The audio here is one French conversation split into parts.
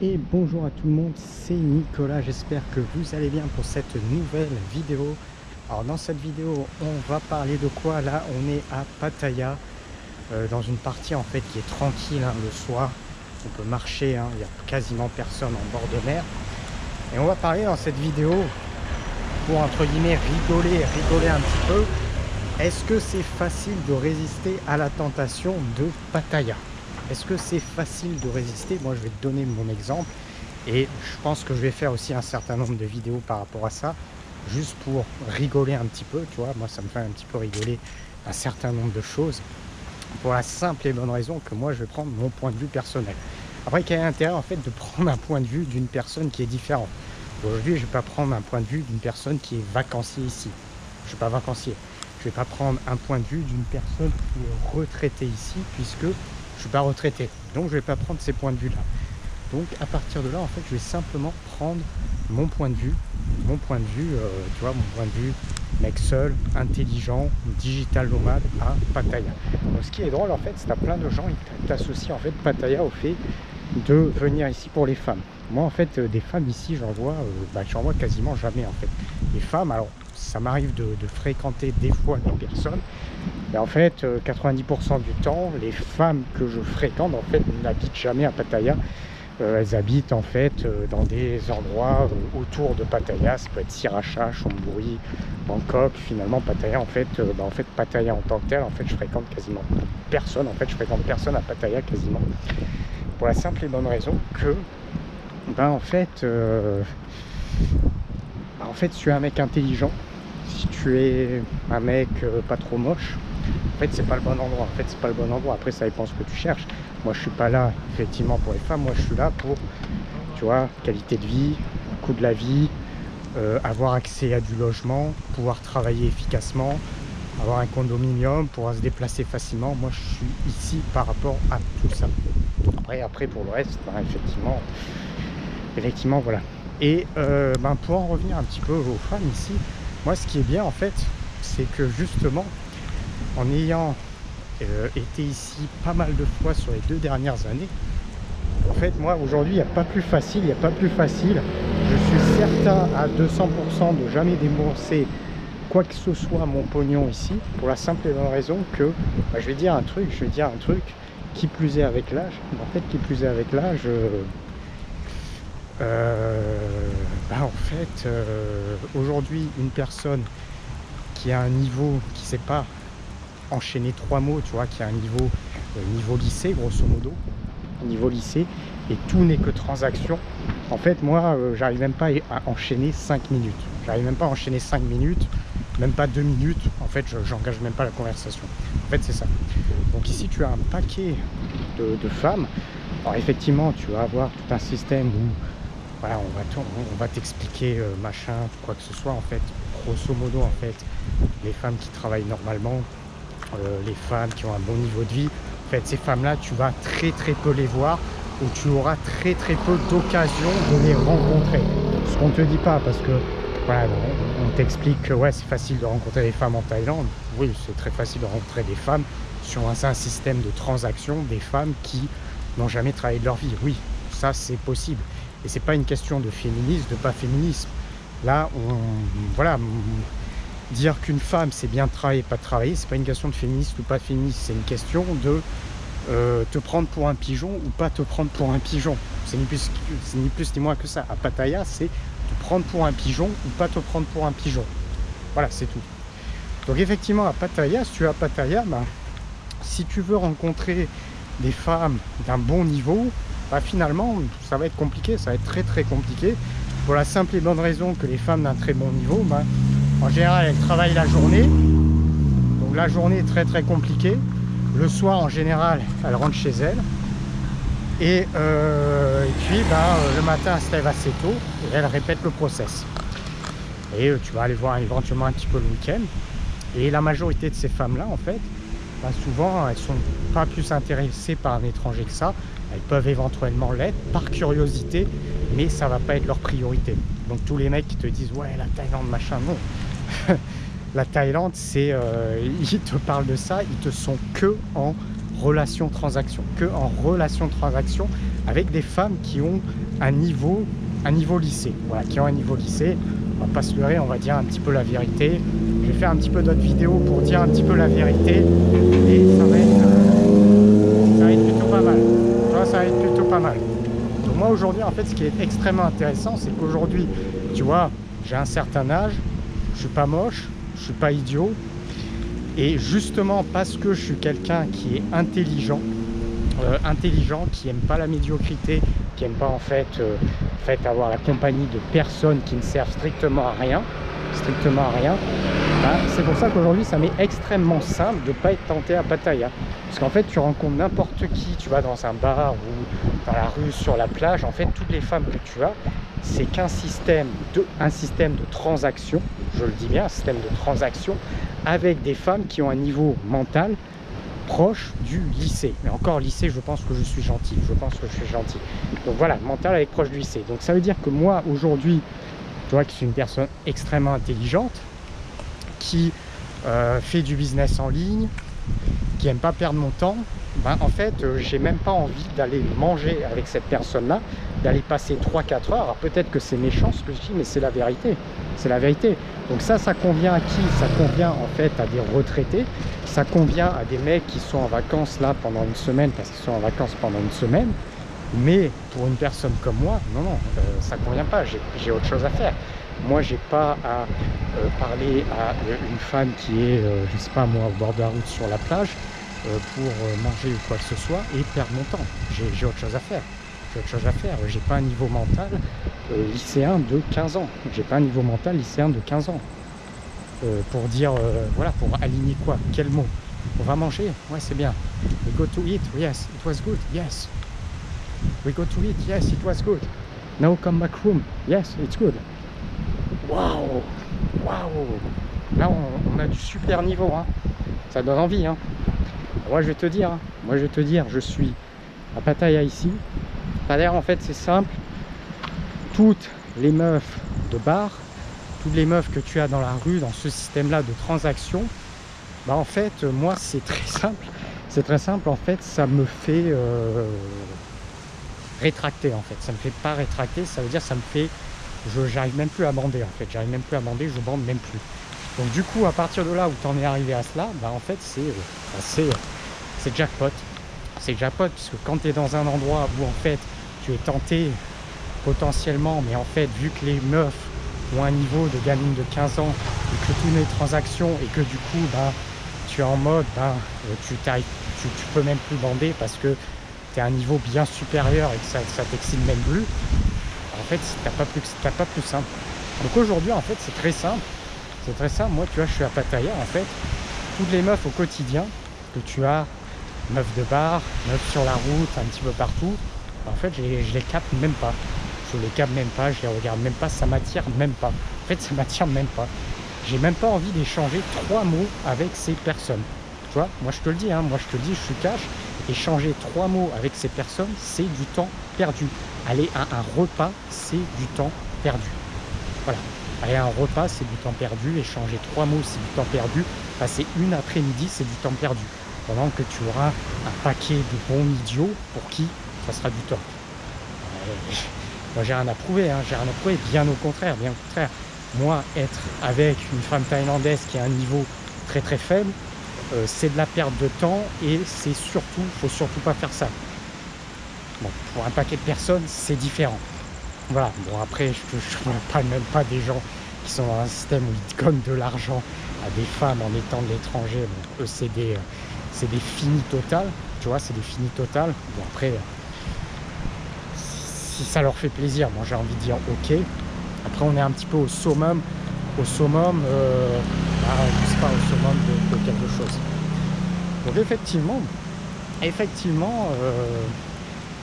Et bonjour à tout le monde, c'est Nicolas, j'espère que vous allez bien pour cette nouvelle vidéo. Alors dans cette vidéo, on va parler de quoi? Là, on est à Pattaya, dans une partie en fait qui est tranquille, hein, le soir. On peut marcher, hein, il n'y a quasiment personne en bord de mer. Et on va parler dans cette vidéo, pour entre guillemets rigoler un petit peu. Est-ce que c'est facile de résister à la tentation de Pattaya? Est-ce que c'est facile de résister? Moi, je vais te donner mon exemple et je pense que je vais faire aussi un certain nombre de vidéos par rapport à ça, juste pour rigoler un petit peu, tu vois. Moi, ça me fait un petit peu rigoler un certain nombre de choses, pour la simple et bonne raison que moi, je vais prendre mon point de vue personnel. Après, quel est l'intérêt en fait de prendre un point de vue d'une personne qui est différente? Aujourd'hui, je ne vais pas prendre un point de vue d'une personne qui est vacancier ici. Je ne suis pas vacancier. Je ne vais pas prendre un point de vue d'une personne qui est retraitée ici, puisque je ne suis pas retraité. Donc, je ne vais pas prendre ces points de vue-là. Donc, à partir de là, en fait, je vais simplement prendre mon point de vue. Mon point de vue, tu vois, mon point de vue, mec seul, intelligent, digital nomade à Pattaya. Donc, ce qui est drôle, en fait, c'est que tu as plein de gens qui t'associent, en fait, Pattaya au fait de venir ici pour les femmes. Moi, en fait, des femmes ici, j'en vois quasiment jamais, en fait. Les femmes, alors, ça m'arrive de fréquenter des fois des personnes, mais en fait 90% du temps les femmes que je fréquente en fait n'habitent jamais à Pattaya. Elles habitent en fait dans des endroits autour de Pattaya. Ça peut être Sriracha, Chonburi, Bangkok. Finalement Pattaya en fait, Pattaya en tant que tel, en fait je fréquente quasiment personne. En fait je fréquente personne à Pattaya quasiment, pour la simple et bonne raison que en fait si tu es un mec intelligent, si tu es un mec pas trop moche, en fait c'est pas le bon endroit. En fait c'est pas le bon endroit. Après ça dépend ce que tu cherches. Moi je suis pas là effectivement pour les femmes. Moi je suis là pour, tu vois, qualité de vie, coût de la vie, avoir accès à du logement, pouvoir travailler efficacement, avoir un condominium, pouvoir se déplacer facilement. Moi je suis ici par rapport à tout ça. Après pour le reste, effectivement voilà. Et pour en revenir un petit peu aux femmes ici, moi ce qui est bien en fait, c'est que justement en ayant été ici pas mal de fois sur les 2 dernières années, en fait moi aujourd'hui il n'y a pas plus facile, je suis certain à 200% de jamais débourser quoi que ce soit mon pognon ici, pour la simple et bonne raison que je vais dire un truc, qui plus est avec l'âge, aujourd'hui une personne qui a un niveau, qui sait pas enchaîner 3 mots, tu vois, qui a un niveau lycée grosso modo, niveau lycée, et tout n'est que transaction. En fait moi j'arrive même pas à enchaîner 5 minutes, même pas 2 minutes, en fait j'engage même pas la conversation. En fait c'est ça. Donc ici tu as un paquet de femmes. Alors effectivement tu vas avoir tout un système où voilà, on va t'expliquer machin, quoi que ce soit. En fait, grosso modo, en fait, les femmes qui travaillent normalement, les femmes qui ont un bon niveau de vie, en fait, ces femmes-là, tu vas très peu les voir, ou tu auras très peu d'occasion de les rencontrer. Ce qu'on te dit pas, parce que voilà, on t'explique que ouais, c'est facile de rencontrer des femmes en Thaïlande. Oui, c'est très facile de rencontrer des femmes sur un système de transaction, des femmes qui n'ont jamais travaillé de leur vie. Oui, ça c'est possible. Et c'est pas une question de féminisme, de pas féminisme. Là, voilà, dire qu'une femme c'est bien de travailler, pas de travailler, c'est pas une question de féministe ou pas féministe, c'est une question de te prendre pour un pigeon ou pas te prendre pour un pigeon. C'est ni plus ni moins que ça. À Pattaya, c'est te prendre pour un pigeon ou pas te prendre pour un pigeon. Voilà, c'est tout. Donc effectivement, à Pattaya, si tu es à Pattaya, si tu veux rencontrer des femmes d'un bon niveau, finalement ça va être compliqué, ça va être très compliqué, pour la simple et bonne raison que les femmes d'un très bon niveau, en général elles travaillent la journée, donc la journée est très compliquée. Le soir en général elles rentrent chez elles et puis le matin elles se lèvent assez tôt et elles répètent le process, et tu vas aller voir éventuellement un petit peu le week-end. Et la majorité de ces femmes là en fait, souvent elles sont pas plus intéressées par un étranger que ça. Elles peuvent éventuellement l'être par curiosité, mais ça va pas être leur priorité. Donc tous les mecs qui te disent ouais la Thaïlande machin, non. La Thaïlande c'est ils te parlent de ça, ils te sont que en relation transaction, que en relation transaction avec des femmes qui ont un niveau lycée, voilà, qui ont un niveau lycée. On va pas se leurrer, on va dire un petit peu la vérité. Je vais faire un petit peu d'autres vidéos pour dire un petit peu la vérité et ça va être plutôt pas mal. Tu vois, ça va être plutôt pas mal. Donc moi aujourd'hui, en fait, ce qui est extrêmement intéressant, c'est qu'aujourd'hui, tu vois, j'ai un certain âge, je suis pas moche, je suis pas idiot, et justement parce que je suis quelqu'un qui est intelligent, qui aime pas la médiocrité, qui aime pas en fait avoir la compagnie de personnes qui ne servent strictement à rien, bah, c'est pour ça qu'aujourd'hui ça m'est extrêmement simple de ne pas être tenté à Pattaya, parce qu'en fait tu rencontres n'importe qui, tu vas dans un bar ou dans la rue, sur la plage, en fait toutes les femmes que tu as, c'est qu'un système de transaction, je le dis bien, un système de transaction avec des femmes qui ont un niveau mental proche du lycée. Mais encore lycée, je pense que je suis gentil. Donc voilà, mental avec proche du lycée. Donc ça veut dire que moi, aujourd'hui, tu vois, que je suis une personne extrêmement intelligente, qui fait du business en ligne, qui aime pas perdre mon temps, ben, en fait, j'ai même pas envie d'aller manger avec cette personne-là, d'aller passer 3-4 heures. Alors peut-être que c'est méchant ce que je dis, mais c'est la vérité. C'est la vérité. Donc ça convient à qui? Ça convient en fait à des retraités, ça convient à des mecs qui sont en vacances là pendant une semaine, parce qu'ils sont en vacances pendant une semaine. Mais pour une personne comme moi, non, ça convient pas, j'ai autre chose à faire. Moi, j'ai pas à parler à une femme qui est, je sais pas moi, au bord de la route sur la plage pour manger ou quoi que ce soit et perdre mon temps. J'ai autre chose à faire. J'ai pas un niveau mental lycéen de 15 ans. J'ai pas un niveau mental lycéen de 15 ans. Pour dire, voilà, pour aligner quoi? Quel mot? On va manger? Ouais, c'est bien. We go to eat? Yes, it was good. Yes. We go to eat? Yes, it was good. Now come back home? Yes, it's good. Waouh! Là, on a du super niveau, hein. Ça donne envie, hein. Moi, je vais te dire, je suis à Pattaya ici. Pattaya, en fait, c'est simple. Toutes les meufs de bar, toutes les meufs que tu as dans la rue, dans ce système-là de transaction, bah en fait, moi, c'est très simple. C'est très simple, en fait, ça me fait rétracter, en fait. Ça me fait pas rétracter, ça veut dire ça me fait... J'arrive même plus à bander, en fait. Je bande même plus. Donc du coup, à partir de là où tu en es arrivé à cela, bah en fait, c'est jackpot. C'est jackpot, puisque quand tu es dans un endroit où, en fait, tu es tenté potentiellement, mais en fait, vu que les meufs ont un niveau de gamine de 15 ans et que toutes les transactions et que du coup bah, tu es en mode tu peux même plus bander parce que tu es à un niveau bien supérieur et que ça t'excite même plus. En fait, t'as pas plus simple. Donc aujourd'hui, en fait, c'est très simple. Moi, tu vois, je suis à Pattaya, en fait. Toutes les meufs au quotidien que tu as, meufs de bar, meufs sur la route, un petit peu partout, en fait, je les capte même pas. Je les regarde même pas, ça m'attire même pas. En fait, ça m'attire même pas. J'ai même pas envie d'échanger 3 mots avec ces personnes. Tu vois, moi je te le dis, je suis cash. Échanger 3 mots avec ces personnes, c'est du temps perdu. Aller à un repas, c'est du temps perdu. Voilà. Aller à un repas, c'est du temps perdu. Échanger 3 mots, c'est du temps perdu. Passer une après-midi, c'est du temps perdu. Pendant que tu auras un paquet de bons idiots pour qui ça sera du temps. Moi, j'ai rien à prouver, bien au contraire. Moi, être avec une femme thaïlandaise qui a un niveau très très faible, c'est de la perte de temps et faut surtout pas faire ça. Bon, pour un paquet de personnes, c'est différent. Voilà, bon après, je ne parle même pas des gens qui sont dans un système où ils donnent de l'argent à des femmes en étant de l'étranger. Bon, eux, c'est des finis totales, tu vois, c'est des finis totales. Bon après, si ça leur fait plaisir, moi j'ai envie de dire ok. Après, on est un petit peu au summum, je sais pas, au summum de quelque chose. Donc effectivement,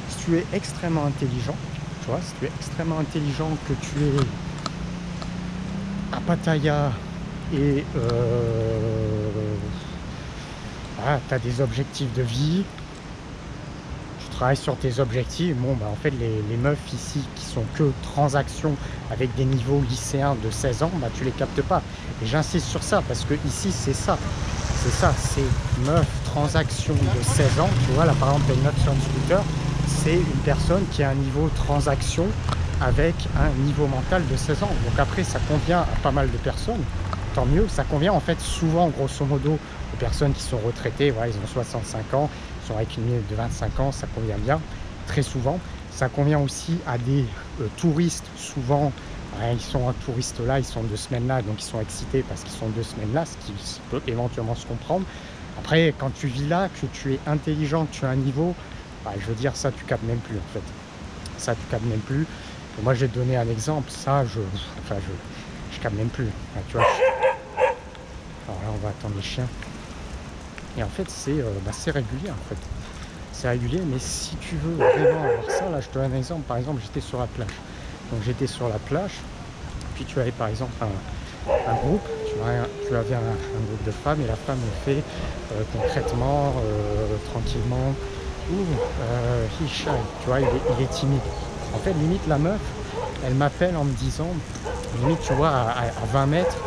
si tu es extrêmement intelligent, tu vois, que tu es à Pattaya et tu as des objectifs de vie, tu travailles sur tes objectifs, bon bah en fait les meufs ici qui sont que transactions avec des niveaux lycéens de 16 ans, bah tu les captes pas. Et j'insiste sur ça parce que ici c'est ça, c'est meuf, transaction de 16 ans, tu vois, là par exemple, tu as une note sur le scooter, c'est une personne qui a un niveau transaction avec un niveau mental de 16 ans. Donc après, ça convient à pas mal de personnes, tant mieux. Ça convient en fait souvent, grosso modo, aux personnes qui sont retraitées, voilà, ils ont 65 ans, ils sont avec une limite de 25 ans, ça convient bien, très souvent. Ça convient aussi à des touristes, souvent, ouais, ils sont touristes là, ils sont 2 semaines là, donc ils sont excités parce qu'ils sont 2 semaines là, ce qui peut éventuellement se comprendre. Après, quand tu vis là, que tu es intelligent, que tu as un niveau, bah, je veux dire, ça, tu captes même plus, en fait. Ça, tu captes même plus. Et moi, j'ai donné un exemple, ça, je capte même plus. Là, tu vois, alors là, on va attendre les chiens. Et en fait, c'est régulier, en fait. C'est régulier, mais si tu veux vraiment avoir ça, là, je te donne un exemple. Par exemple, j'étais sur la plage. Donc, j'étais sur la plage, puis tu avais, par exemple, un groupe, tu avais un groupe de femmes, et la femme me fait concrètement, tranquillement, he shy, tu vois, il est timide. En fait, limite, la meuf, elle m'appelle en me disant, limite, tu vois, à 20 mètres,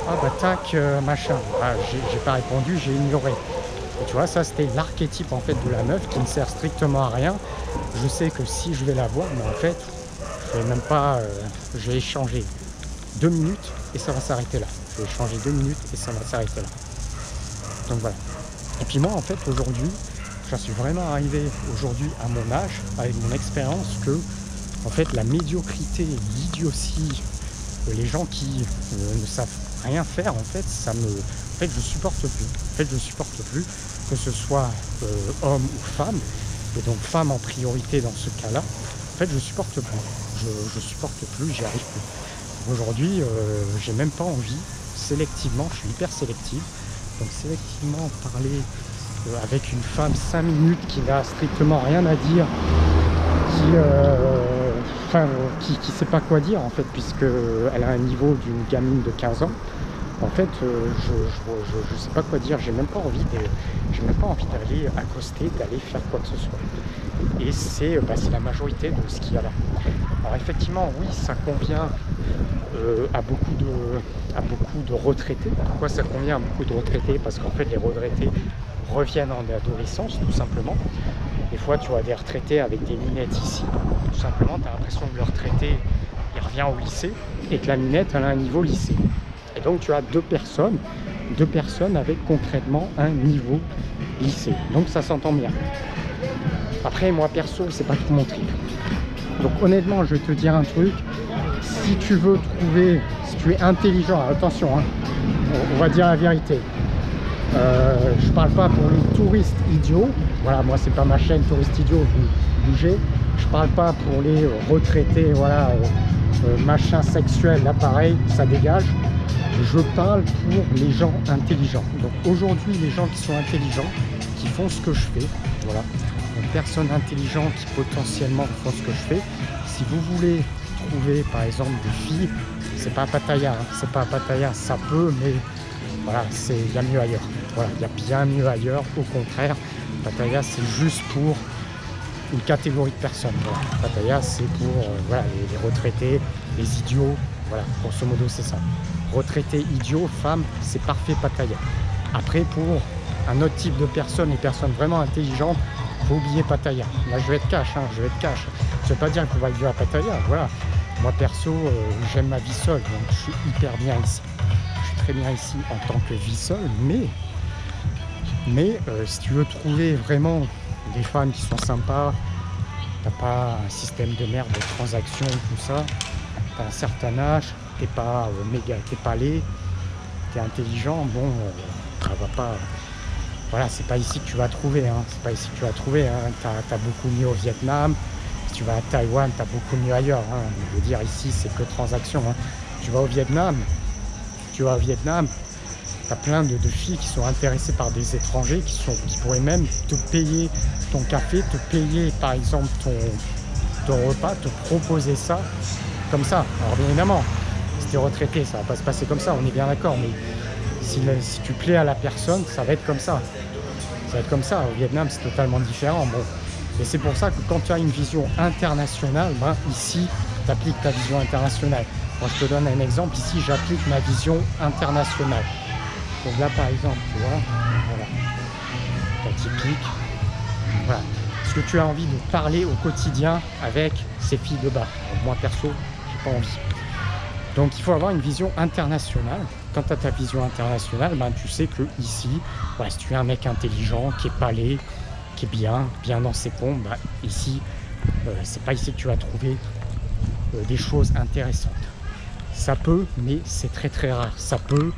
ah bah tac, machin. Ah, j'ai pas répondu, j'ai ignoré. Et tu vois, ça, c'était l'archétype, en fait, de la meuf qui ne sert strictement à rien. Je sais que si je vais la voir, mais en fait, je vais même pas, je vais échanger 2 minutes et ça va s'arrêter là. Je vais échanger 2 minutes et ça va s'arrêter là. Donc voilà. Et puis moi, en fait, aujourd'hui, j'en suis vraiment arrivé aujourd'hui à mon âge, avec mon expérience, que en fait la médiocrité, l'idiotie, les gens qui ne savent rien faire, en fait, en fait, je supporte plus. En fait, je supporte plus que ce soit homme ou femme, et donc femme en priorité dans ce cas-là. En fait, je supporte plus. Je supporte plus, j'y arrive plus. Aujourd'hui, j'ai même pas envie, sélectivement, je suis hyper sélectif. Donc sélectivement parler avec une femme 5 minutes qui n'a strictement rien à dire, qui sait pas quoi dire en fait, puisque elle a un niveau d'une gamine de 15 ans. En fait, je sais pas quoi dire, j'ai même pas envie d'aller accoster, d'aller faire quoi que ce soit. Et c'est la majorité de ce qu'il y a là. Alors effectivement, oui, ça convient à beaucoup de retraités. Pourquoi ça convient à beaucoup de retraités? Parce qu'en fait, les retraités reviennent en adolescence, tout simplement. Des fois, tu vois des retraités avec des minettes ici. Tout simplement, tu as l'impression que le retraité, il revient au lycée et que la minette, elle a un niveau lycée. Et donc, tu as deux personnes avec concrètement un niveau lycée. Donc, ça s'entend bien. Après, moi, perso, c'est pas tout mon trip. Donc, honnêtement, je vais te dire un truc. Si tu veux trouver, si tu es intelligent, attention, hein, on va dire la vérité. Je parle pas pour les touristes idiots. Voilà, moi, c'est pas ma chaîne Touristes Idiots, vous bougez. Je parle pas pour les retraités, voilà, machin sexuel, là, pareil, ça dégage. Je parle pour les gens intelligents. Donc aujourd'hui, les gens qui sont intelligents, qui font ce que je fais, voilà, une personne intelligente qui potentiellement font ce que je fais. Si vous voulez trouver par exemple des filles, c'est pas à Pattaya, hein, c'est pas à Pattaya, ça peut, mais voilà, il y a mieux ailleurs. Voilà, il y a bien mieux ailleurs. Au contraire, Pattaya, c'est juste pour une catégorie de personnes. Voilà. Pattaya, c'est pour voilà, les retraités, les idiots. Voilà, grosso modo, c'est ça. Retraités, idiots, femmes, c'est parfait Pattaya. Après, pour un autre type de personnes, les personnes vraiment intelligentes, faut oublier Pattaya. Là, je vais être cash, hein, je vais être cash. Ça veut pas dire qu'on va vivre à Pattaya, voilà. Moi, perso, j'aime ma vie seule, donc je suis hyper bien ici. Je suis très bien ici en tant que vie seule, mais si tu veux trouver vraiment des femmes qui sont sympas, t'as pas un système de merde de transactions, tout ça, t'as un certain âge, t'es pas méga, t'es pas laid, t'es intelligent, bon, ça va pas. Voilà, c'est pas ici que tu vas trouver, hein. C'est pas ici que tu vas trouver, hein. T'as beaucoup mieux au Vietnam. Si tu vas à Taïwan, t'as beaucoup mieux ailleurs, hein. Je veux dire, ici, c'est que transactions, hein. Tu vas au Vietnam, t'as plein de filles qui sont intéressées par des étrangers, qui pourraient même te payer ton café, te payer par exemple ton repas, te proposer ça comme ça. Alors bien évidemment, si tu es retraité, ça va pas se passer comme ça, on est bien d'accord, mais si tu plais à la personne, ça va être comme ça. Ça va être comme ça. Au Vietnam, c'est totalement différent. Bon. Et c'est pour ça que quand tu as une vision internationale, ben, ici, tu appliques ta vision internationale. Moi, je te donne un exemple. Ici, j'applique ma vision internationale. Donc là, par exemple, tu vois, voilà. typique. Voilà. Est-ce que tu as envie de parler au quotidien avec ces filles de bar? Moi perso, j'ai pas envie. Donc il faut avoir une vision internationale. Quand tu as ta vision internationale, ben, tu sais que ici, voilà, si tu es un mec intelligent, qui est palé, qui est bien dans ses pompes, ben, ici, c'est pas ici que tu vas trouver des choses intéressantes. Ça peut, mais c'est très rare. Ça peut,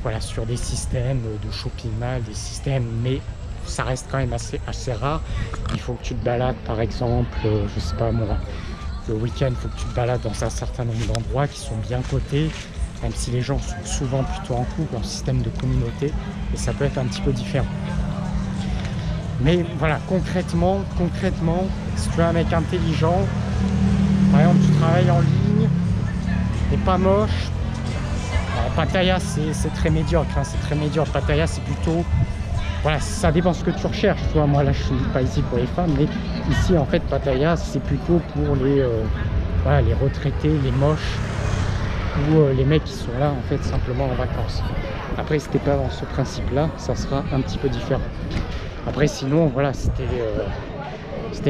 voilà, sur des systèmes de shopping mall, des systèmes, mais ça reste quand même assez rare. Il faut que tu te balades, par exemple, je sais pas moi, le week-end, il faut que tu te balades dans un certain nombre d'endroits qui sont bien cotés, même si les gens sont souvent plutôt en couple, en système de communauté, et ça peut être un petit peu différent. Mais voilà, concrètement, si tu es un mec intelligent, par exemple, tu travailles en ligne, t'es pas moche. Alors, Pattaya, c'est très médiocre, hein, c'est très médiocre. Pattaya, c'est plutôt, voilà, ça dépend ce que tu recherches. Tu vois, moi là, je suis pas ici pour les femmes, mais ici, en fait, Pattaya, c'est plutôt pour les, voilà, les retraités, les moches, ou les mecs qui sont là, en fait, simplement en vacances. Après, si t'es pas dans ce principe-là, ça sera un petit peu différent. Après, sinon, voilà, c'était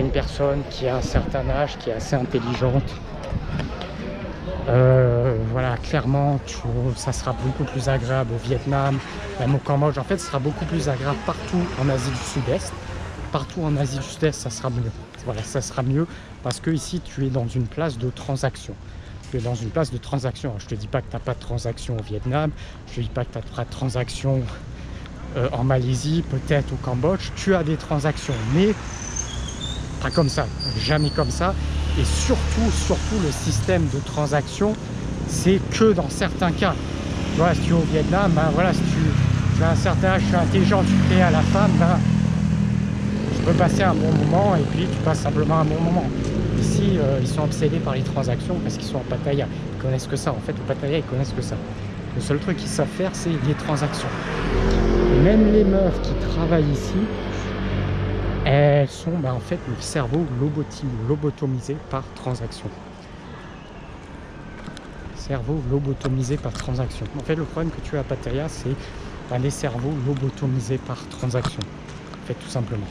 une personne qui a un certain âge, qui est assez intelligente. Voilà, clairement, ça sera beaucoup plus agréable au Vietnam, même au Cambodge. En fait, ce sera beaucoup plus agréable partout en Asie du Sud-Est. Partout en Asie du Sud-Est, ça sera mieux. Voilà, ça sera mieux parce que ici, tu es dans une place de transaction. Tu es dans une place de transaction. Alors, je te dis pas que tu n'as pas de transaction au Vietnam. Je te dis pas que tu n'as pas de transaction en Malaisie, peut-être au Cambodge. Tu as des transactions, mais pas comme ça, jamais comme ça. Et surtout, le système de transaction, c'est que dans certains cas. Tu vois, si tu es au Vietnam, ben voilà, si tu as un certain âge, tu es intelligent, tu plais à la femme, ben, tu peux passer un bon moment et puis tu passes simplement un bon moment. Ici, ils sont obsédés par les transactions parce qu'ils sont en Pattaya. Ils connaissent que ça. En fait, au Pattaya, ils connaissent que ça. Le seul truc qu'ils savent faire, c'est les transactions. Et même les meufs qui travaillent ici, elles sont en fait le cerveau lobotomisé par transaction. Cerveau lobotomisé par transaction. En fait, le problème que tu as à Pattaya, c'est les cerveaux lobotomisés par transaction. En fait, tout simplement.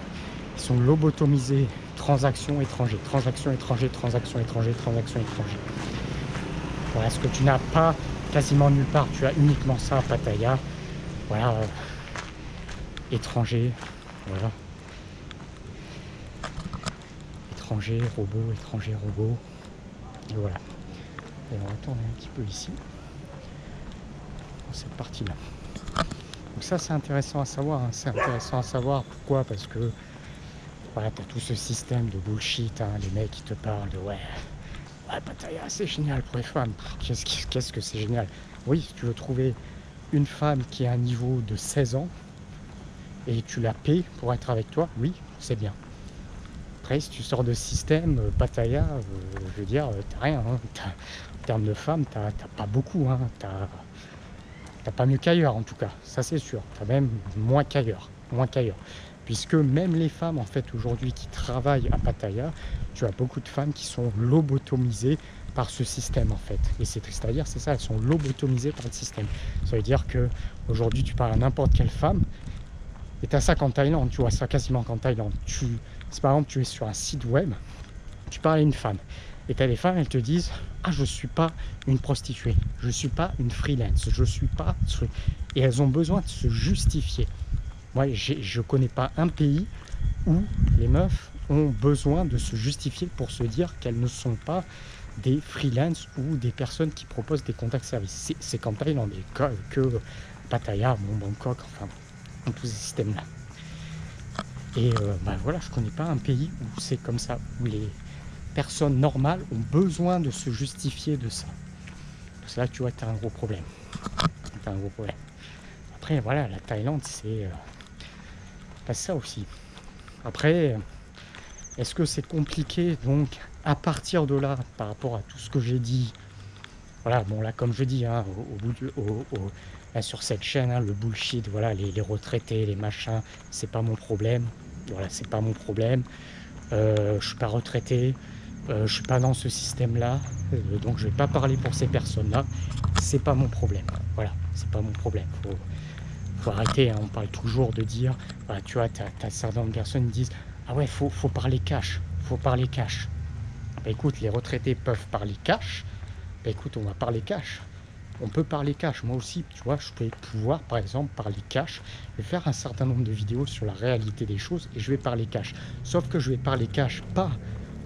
Ils sont lobotomisés transaction étranger, transaction étranger, transaction étranger, transaction étranger. Voilà, ce que tu n'as pas quasiment nulle part. Tu as uniquement ça à Pattaya. Voilà, étranger, voilà. Étranger, robot, et voilà. Et on va retourner un petit peu ici, dans cette partie-là. Donc ça, c'est intéressant à savoir, hein. C'est intéressant à savoir, pourquoi? Parce que, voilà, tu as tout ce système de bullshit, hein. Les mecs qui te parlent de, ouais, Pattaya, c'est génial pour les femmes. Qu'est-ce que c'est génial? Oui, si tu veux trouver une femme qui a un niveau de 16 ans, et tu la paies pour être avec toi, oui, c'est bien. Après, si tu sors de système, Pattaya, je veux dire, t'as rien. Hein. En termes de femmes, t'as pas beaucoup. Hein. T'as pas mieux qu'ailleurs, en tout cas. Ça, c'est sûr. T'as même moins qu'ailleurs. Puisque même les femmes, en fait, aujourd'hui, qui travaillent à Pattaya, tu as beaucoup de femmes qui sont lobotomisées par ce système, en fait. Et c'est triste à dire, c'est ça, elles sont lobotomisées par le système. Ça veut dire que aujourd'hui, tu parles à n'importe quelle femme, et tu as ça qu'en Thaïlande, tu vois ça quasiment qu'en Thaïlande. Si par exemple tu es sur un site web, tu parles à une femme, et tu as des femmes, elles te disent « Ah, je ne suis pas une prostituée, je ne suis pas une freelance, je ne suis pas... » Et elles ont besoin de se justifier. Moi, je ne connais pas un pays où les meufs ont besoin de se justifier pour se dire qu'elles ne sont pas des freelance ou des personnes qui proposent des contacts services. C'est qu'en Thaïlande, et que Pattaya, Bangkok, enfin... tous ces systèmes là et voilà, je connais pas un pays où c'est comme ça, où les personnes normales ont besoin de se justifier de ça. C'est là que tu vois que tu as un gros problème. Après voilà, la Thaïlande, c'est pas ça aussi. Après, est-ce que c'est compliqué? Donc à partir de là, par rapport à tout ce que j'ai dit, voilà, bon là comme je dis, hein, là, sur cette chaîne, hein, le bullshit, voilà, les retraités, les machins, c'est pas mon problème. Voilà, c'est pas mon problème. Je suis pas retraité, je suis pas dans ce système-là, donc je vais pas parler pour ces personnes-là. C'est pas mon problème. Voilà, c'est pas mon problème. Faut faut arrêter, hein. On parle toujours de dire, voilà, tu vois, tu as certaines personnes qui disent, ah ouais, faut parler cash, faut parler cash. Bah, écoute, les retraités peuvent parler cash, bah, écoute, on va parler cash. On peut parler cash, moi aussi, tu vois, je vais pouvoir, par exemple, parler cash. Je vais faire un certain nombre de vidéos sur la réalité des choses et je vais parler cash. Sauf que je vais parler cash pas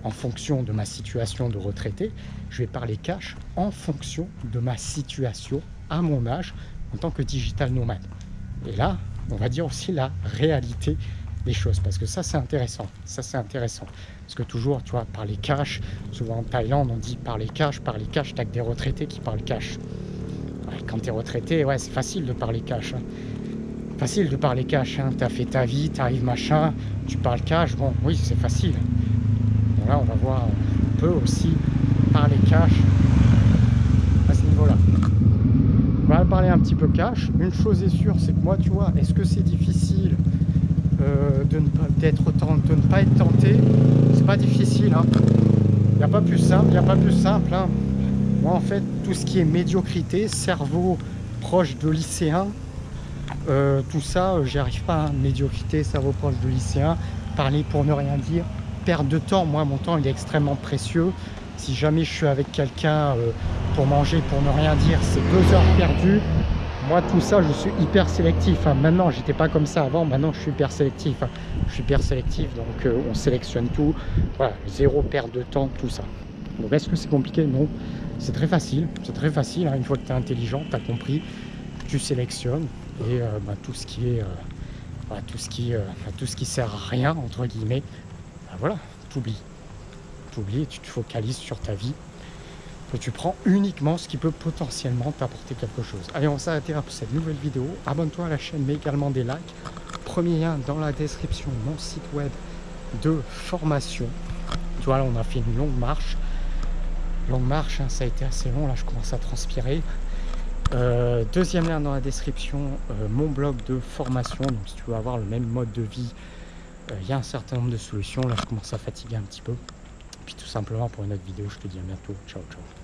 en fonction de ma situation de retraité, je vais parler cash en fonction de ma situation à mon âge en tant que digital nomade. Et là, on va dire aussi la réalité des choses, parce que ça c'est intéressant, parce que toujours, tu vois, parler cash, souvent en Thaïlande on dit parler cash, t'as que des retraités qui parlent cash. Ouais, quand tu es retraité, ouais, c'est facile de parler cash, hein. Facile de parler cash, hein. Tu as fait ta vie, tu arrives machin, tu parles cash, bon oui c'est facile. Bon là on va voir, on peut aussi parler cash à ce niveau là. On va parler un petit peu cash. Une chose est sûre, c'est que moi, tu vois, est-ce que c'est difficile de ne pas être tenté? C'est pas difficile, hein. Il n'y a pas plus simple, hein. Moi, en fait, tout ce qui est médiocrité, cerveau proche de lycéen, tout ça, j'y arrive pas, hein. Médiocrité, cerveau proche de lycéen, parler pour ne rien dire, perte de temps. Moi, mon temps, il est extrêmement précieux. Si jamais je suis avec quelqu'un pour manger, pour ne rien dire, c'est 2 heures perdues. Moi, tout ça, je suis hyper sélectif, hein. Maintenant, j'étais pas comme ça avant. Maintenant, je suis hyper sélectif, hein. Je suis hyper sélectif, donc on sélectionne tout. Voilà, 0 perte de temps, tout ça. Donc, est-ce que c'est compliqué? Non. C'est très facile. C'est très facile, hein. Une fois que tu es intelligent, tu as compris, tu sélectionnes. Et tout ce qui est... tout ce qui sert à rien, entre guillemets, voilà, t'oublies. Et tu te focalises sur ta vie, que tu prends uniquement ce qui peut potentiellement t'apporter quelque chose. Allez, on s'arrêtera pour cette nouvelle vidéo. Abonne-toi à la chaîne, mais également des likes. Premier lien dans la description, mon site web de formation. Tu vois, là, on a fait une longue marche. Hein, ça a été assez long, là je commence à transpirer. Deuxième lien dans la description, mon blog de formation. Donc si tu veux avoir le même mode de vie, il y a un certain nombre de solutions. Là je commence à fatiguer un petit peu. Puis tout simplement pour une autre vidéo, je te dis à bientôt. Ciao, ciao.